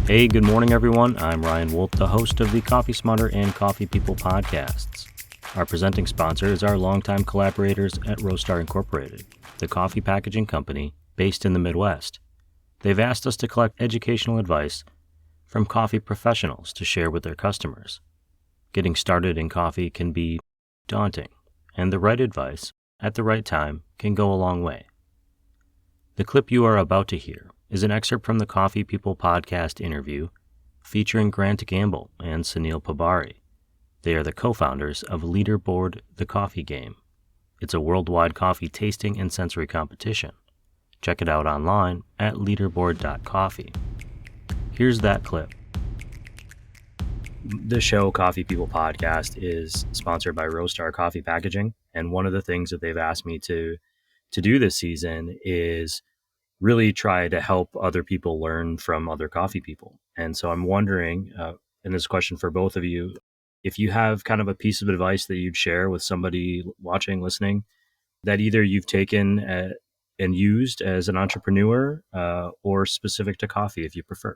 Hey, good morning, everyone. I'm Ryan Wolf, the host of the Coffee Smarter and Coffee People podcasts. Our presenting sponsor is our longtime collaborators at Roastar Incorporated, the coffee packaging company based in the Midwest. They've asked us to collect educational advice from coffee professionals to share with their customers. Getting started in coffee can be daunting, and the right advice at the right time can go a long way. The clip you are about to hear is an excerpt from the Coffee People podcast interview featuring Grant Gamble and Suneal Pabari. They are the co-founders of Leaderboard, the coffee game. It's a worldwide coffee tasting and sensory competition. Check it out online at leaderboard.coffee. Here's that clip. The show Coffee People podcast is sponsored by Roastar Coffee Packaging, and one of the things that they've asked me to do this season is really try to help other people learn from other coffee people. And so I'm wondering, and this question for both of you, if you have kind of a piece of advice that you'd share with somebody watching, listening, that either you've taken and used as an entrepreneur or specific to coffee, if you prefer.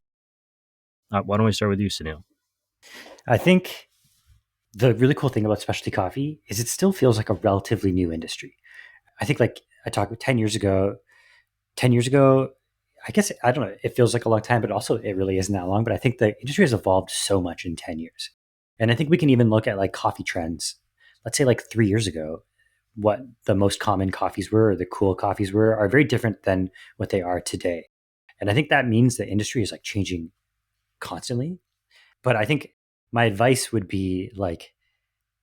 Why don't we start with you, Suneal? I think the really cool thing about specialty coffee is it still feels like a relatively new industry. I think like I talked 10 years ago, I guess, I don't know, it feels like a long time, but also it really isn't that long. But I think the industry has evolved so much in 10 years. And I think we can even look at like coffee trends. Let's say like 3 years ago, what the most common coffees were or the cool coffees were are very different than what they are today. And I think that means the industry is like changing constantly. But I think my advice would be like,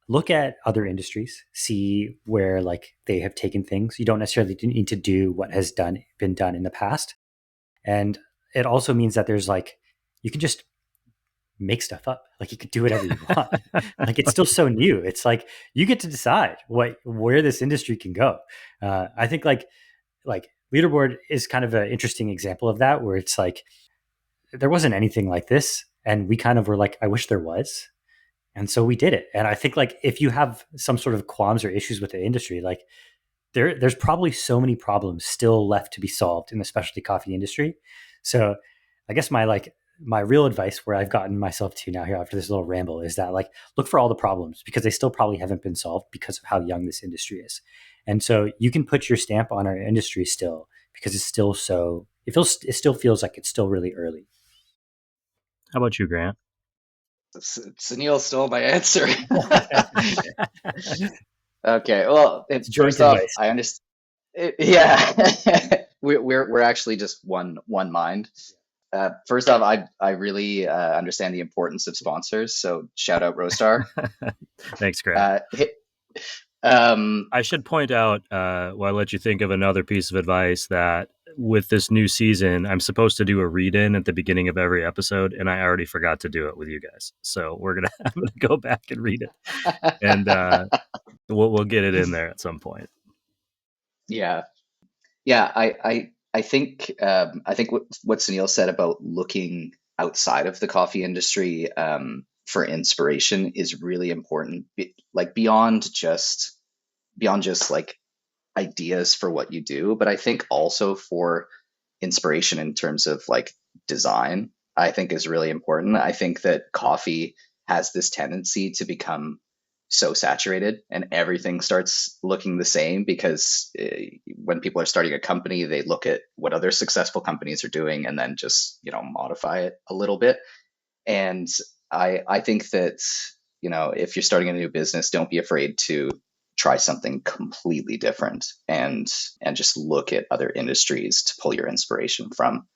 look at other industries, see where like they have taken things. You don't necessarily need to do what has been done in the past. And it also means that there's like, you can just make stuff up. Like you could do whatever you want. Like it's still so new. It's like you get to decide where this industry can go. I think like Leaderboard is kind of an interesting example of that, where it's like there wasn't anything like this, and we kind of were like, I wish there was. And so we did it. And I think like if you have some sort of qualms or issues with the industry, like there's probably so many problems still left to be solved in the specialty coffee industry. So I guess my real advice, where I've gotten myself to now here after this little ramble, is that like look for all the problems, because they still probably haven't been solved because of how young this industry is. And so you can put your stamp on our industry still, because it's still it still feels like it's still really early. How about you, Grant? Suneal stole my answer. Okay, well, first off, I understand. Yeah, we're actually just one mind. First off, I really understand the importance of sponsors. So shout out Roastar. Thanks, Grant. I should point out, while I let you think of another piece of advice, that with this new season, I'm supposed to do a read-in at the beginning of every episode, and I already forgot to do it with you guys. So I'm gonna go back and read it, and we'll get it in there at some point. Yeah. I think what Suneal said about looking outside of the coffee industry for inspiration is really important. Like beyond just like ideas for what you do, but I think also for inspiration in terms of like design, I think is really important. I think that coffee has this tendency to become so saturated and everything starts looking the same, because when people are starting a company, they look at what other successful companies are doing and then just, modify it a little bit. And I think that, if you're starting a new business, don't be afraid to try something completely different and just look at other industries to pull your inspiration from.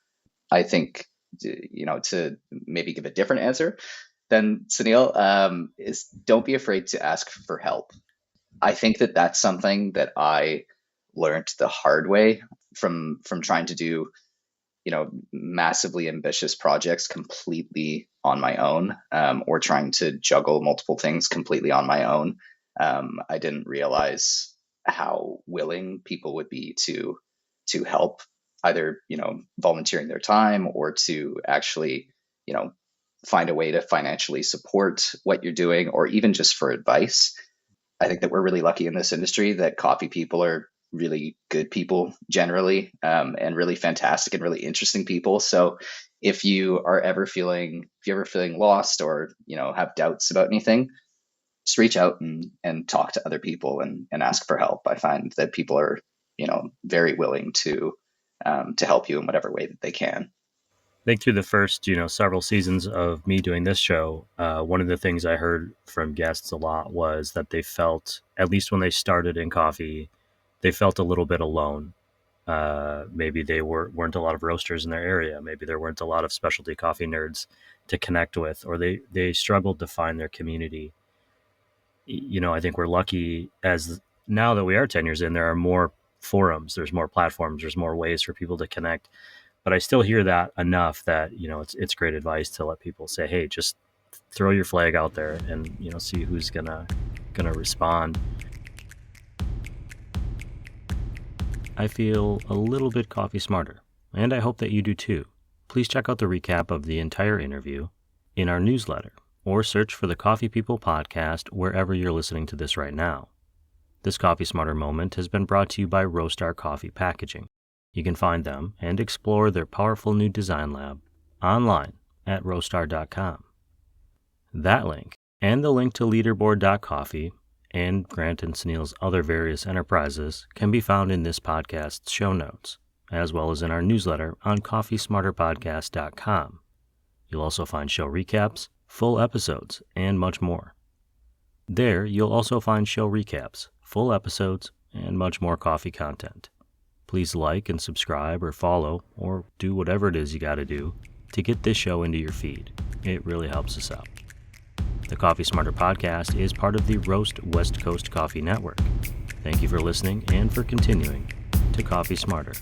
I think, to maybe give a different answer than Suneal, is don't be afraid to ask for help. I think that that's something that I learned the hard way from trying to do, massively ambitious projects completely on my own, or trying to juggle multiple things completely on my own. I didn't realize how willing people would be to help, either, volunteering their time or to actually, find a way to financially support what you're doing, or even just for advice. I think that we're really lucky in this industry that coffee people are really good people generally, and really fantastic and really interesting people. So if you are ever feeling lost or, have doubts about anything, just reach out and talk to other people and ask for help. I find that people are, very willing to help you in whatever way that they can. I think through the first, several seasons of me doing this show, one of the things I heard from guests a lot was that they felt, at least when they started in coffee, they felt a little bit alone. Maybe they weren't a lot of roasters in their area. Maybe there weren't a lot of specialty coffee nerds to connect with, or they struggled to find their community. I think we're lucky, as now that we are 10 years in, there are more forums, there's more platforms, there's more ways for people to connect. But I still hear that enough that, it's great advice to let people say, hey, just throw your flag out there and, see who's gonna respond. I feel a little bit coffee smarter, and I hope that you do too. Please check out the recap of the entire interview in our newsletter, or search for the Coffee People podcast wherever you're listening to this right now. This Coffee Smarter moment has been brought to you by Roastar Coffee Packaging. You can find them and explore their powerful new design lab online at roastar.com. That link and the link to leaderboard.coffee and Grant and Suneal's other various enterprises can be found in this podcast's show notes, as well as in our newsletter on coffeesmarterpodcast.com. You'll also find show recaps, full episodes, and much more. There, you'll also find show recaps, full episodes, and much more coffee content. Please like and subscribe or follow or do whatever it is you got to do to get this show into your feed. It really helps us out. The Coffee Smarter podcast is part of the Roast West Coast Coffee Network. Thank you for listening and for continuing to Coffee Smarter.